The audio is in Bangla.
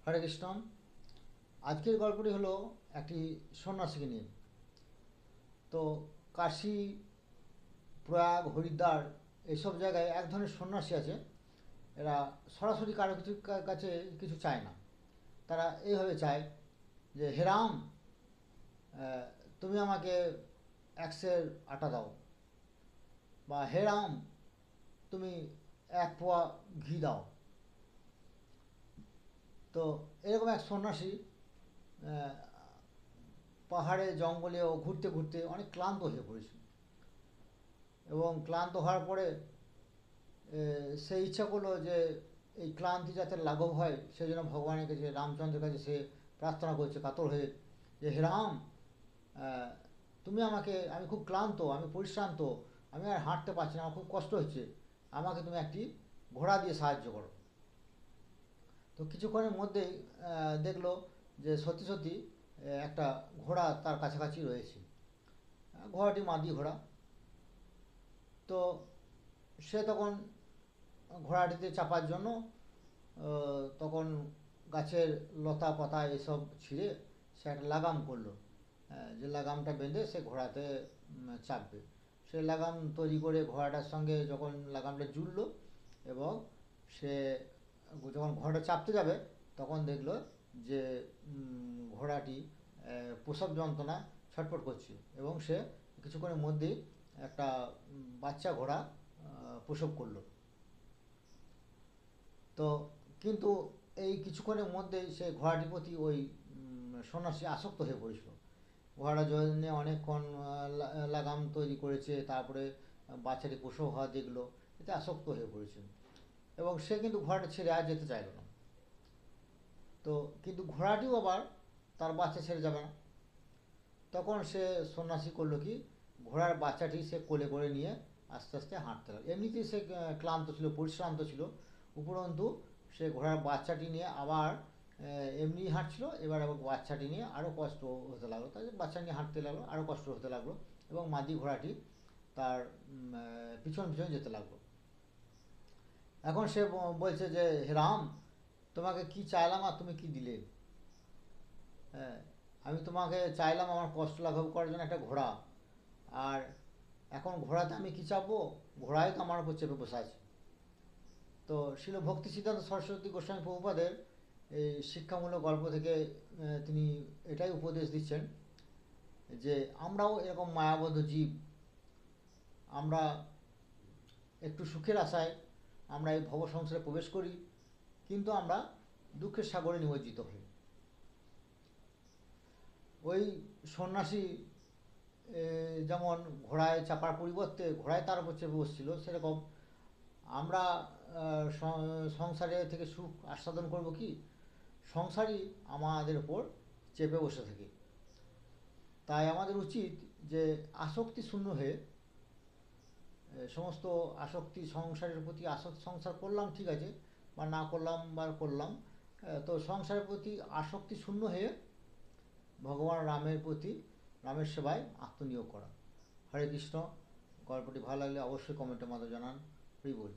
হরে কৃষ্ণ। আজকের গল্পটি হলো একটি সন্ন্যাসীকে নিয়ে। তো কাশী, প্রয়াগ, হরিদ্বার এইসব জায়গায় এক ধরনের সন্ন্যাসী আছে। এরা সরাসরি কারো কিছু কাছে কিছু চায় না। তারা এইভাবে চায় যে, হে রাম, তুমি আমাকে 100 আটা দাও, বা হে রাম, তুমি 1 পোয়া ঘি দাও। তো এরকম এক সন্ন্যাসী পাহাড়ে জঙ্গলে ও ঘুরতে ঘুরতে অনেক ক্লান্ত হয়ে পড়েছিল, এবং ক্লান্ত হওয়ার পরে সে ইচ্ছা করলো যে এই ক্লান্তি যাতে লাঘব হয় সেই জন্য ভগবানের কাছে, রামচন্দ্রের কাছে সে প্রার্থনা করছে কাতর হয়ে, যে হে রাম, তুমি আমাকে, আমি খুব ক্লান্ত, আমি পরিশ্রান্ত, আমি আর হাঁটতে পারছি না, আমার খুব কষ্ট হচ্ছে, আমাকে তুমি একটি ঘোড়া দিয়ে সাহায্য করো। তো কিছুক্ষণের মধ্যেই দেখলো যে সত্যি সত্যি একটা ঘোড়া তার কাছাকাছি রয়েছে। ঘোড়াটি মাদি ঘোড়া। তো সে তখন ঘোড়াটিতে চাপার জন্য তখন গাছের লতা পাতা এসব ছিঁড়ে সে একটা লাগাম করলো, যে লাগামটা বেঁধে সে ঘোড়াতে চাপবে। সে লাগাম তৈরি করে ঘোড়াটার সঙ্গে যখন লাগামটা জুড়লো, এবং সে যখন ঘোড়াটা চাপতে যাবে তখন দেখলো যে ঘোড়াটি প্রসব যন্ত্রণা ছটফট করছে, এবং সে কিছুক্ষণের মধ্যেই একটা বাচ্চা ঘোড়া প্রসব করলো। তো কিন্তু এই কিছুক্ষণের মধ্যেই সে ঘোড়াটির প্রতি ওই সন্ন্যাসী আসক্ত হয়ে পড়েছিল। ঘোড়াটা জন্য অনেকক্ষণ লাগাম তৈরি করেছে, তারপরে বাচ্চাটি প্রসব হওয়া দেখলো, এতে আসক্ত হয়ে পড়েছে, এবং সে কিন্তু ঘোড়াটা ছেড়ে আর যেতে চাইল না। তো কিন্তু ঘোড়াটিও আবার তার বাচ্চা ছেড়ে যাবে না। তখন সে সন্ন্যাসী করলো কি, ঘোড়ার বাচ্চাটি সে কোলে করে নিয়ে আস্তে আস্তে হাঁটতে লাগলো। এমনিতেই সে ক্লান্ত ছিল, পরিশ্রান্ত ছিল, উপরন্তু সে ঘোড়ার বাচ্চাটি নিয়ে আবার এমনি হাঁটছিল, এবার আবার বাচ্চাটি নিয়ে আরও কষ্ট হতে লাগলো, তাই বাচ্চা নিয়ে হাঁটতে লাগলো, আরও কষ্ট হতে লাগলো, এবং মাদি ঘোড়াটি তার পিছন পিছন যেতে লাগলো। এখন সে বলছে যে, হে রাম, তোমাকে কি চাইলাম আর তুমি কি দিলে? হ্যাঁ, আমি তোমাকে চাইলাম আমার কষ্ট লাঘব করার জন্য একটা ঘোড়া, আর এখন ঘোড়াতে আমি কি চাপবো? ঘোড়াই তো আমার উপর চেপে বসে আছে। তো শিল ভক্তি সিদ্ধান্ত সরস্বতী গোস্বামী প্রভুপাদের এই শিক্ষামূলক গল্প থেকে তিনি এটাই উপদেশ দিচ্ছেন যে আমরাও এরকম মায়াবদ্ধ জীব। আমরা একটু সুখের আশায় আমরা এই ভব সংসারে প্রবেশ করি, কিন্তু আমরা দুঃখের সাগরে নিমজ্জিত হই। ওই সন্ন্যাসী যেমন ঘোড়ায় চাপার পরিবর্তে ঘোড়ায় তার উপর চেপে বসছিল, সেরকম আমরা সংসারে থেকে সুখ আস্বাদন করব কি, সংসারই আমাদের ওপর চেপে বসে থাকে। তাই আমাদের উচিত যে আসক্তি শূন্য হয়ে, সমস্ত আসক্তি সংসারের প্রতি আসক্তি, সংসার করলাম ঠিক আছে, বা না করলাম বা করলাম, তো সংসারের প্রতি আসক্তি শূন্য হয়ে ভগবান রামের প্রতি, রামের সেবায় আত্মনিয়োগ করা। হরে কৃষ্ণ। গল্পটি ভালো লাগলে অবশ্যই কমেন্টের মাধ্যমে জানান। হরি বল।